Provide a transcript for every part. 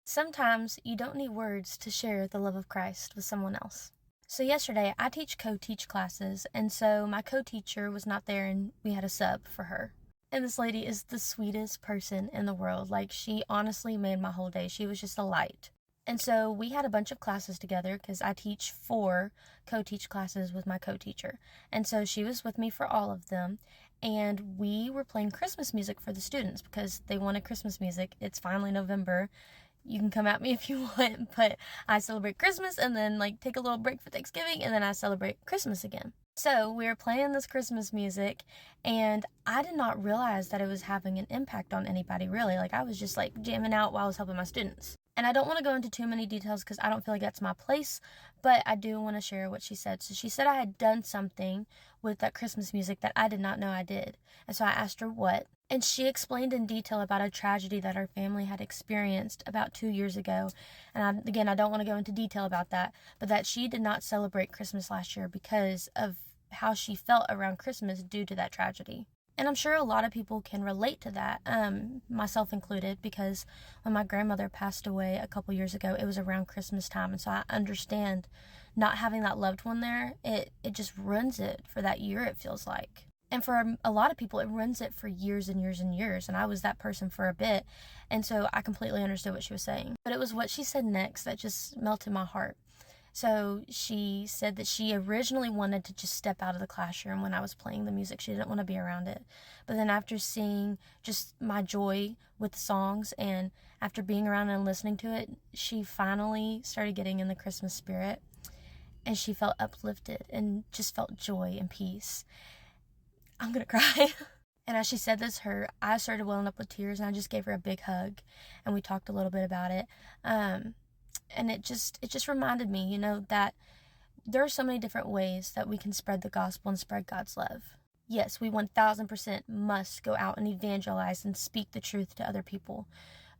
Sometimes you don't need words to share the love of Christ with someone else. So yesterday I teach co-teach classes, and so my co-teacher was not there and we had a sub for her. And this lady is the sweetest person in the world. Like, she honestly made my whole day. She was just a light. And so we had a bunch of classes together because I teach 4 co-teach classes with my co-teacher. And so she was with me for all of them. And we were playing Christmas music for the students because they wanted Christmas music. It's finally November. You can come at me if you want, but I celebrate Christmas and then take a little break for Thanksgiving and then I celebrate Christmas again. So we were playing this Christmas music and I did not realize that it was having an impact on anybody really. I was just jamming out while I was helping my students. And I don't want to go into too many details because I don't feel like that's my place, but I do want to share what she said. So she said I had done something with that Christmas music that I did not know I did. And so I asked her what. And she explained in detail about a tragedy that our family had experienced about 2 years ago. And I don't want to go into detail about that, but that she did not celebrate Christmas last year because of how she felt around Christmas due to that tragedy. And I'm sure a lot of people can relate to that, myself included, because when my grandmother passed away a couple years ago, it was around Christmas time. And so I understand not having that loved one there, it just ruins it for that year, it feels like. And for a lot of people, it runs it for years and years and years. And I was that person for a bit. And so I completely understood what she was saying. But it was what she said next that just melted my heart. So she said that she originally wanted to just step out of the classroom when I was playing the music. She didn't want to be around it. But then after seeing just my joy with the songs and after being around and listening to it, she finally started getting in the Christmas spirit. And she felt uplifted and just felt joy and peace. I'm gonna cry. And as she said this, her eyes started welling up with tears, and I just gave her a big hug, and we talked a little bit about it. And it just reminded me, that there are so many different ways that we can spread the gospel and spread God's love. Yes, we 1000% must go out and evangelize and speak the truth to other people.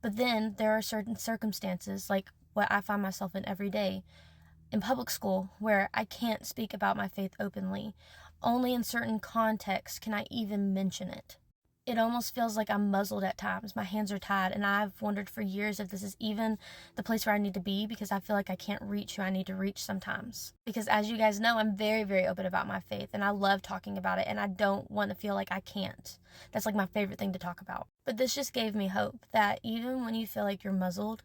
But then there are certain circumstances, like what I find myself in every day in public school, where I can't speak about my faith openly. Only in certain contexts can I even mention it. It almost feels like I'm muzzled at times. My hands are tied, and I've wondered for years if this is even the place where I need to be, because I feel like I can't reach who I need to reach sometimes. Because as you guys know, I'm very, very open about my faith, and I love talking about it, and I don't want to feel like I can't. That's my favorite thing to talk about. But this just gave me hope that even when you feel like you're muzzled,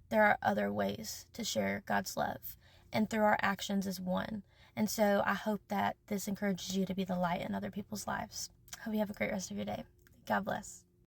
there are other ways to share God's love, and through our actions is one. And so I hope that this encourages you to be the light in other people's lives. Hope you have a great rest of your day. God bless.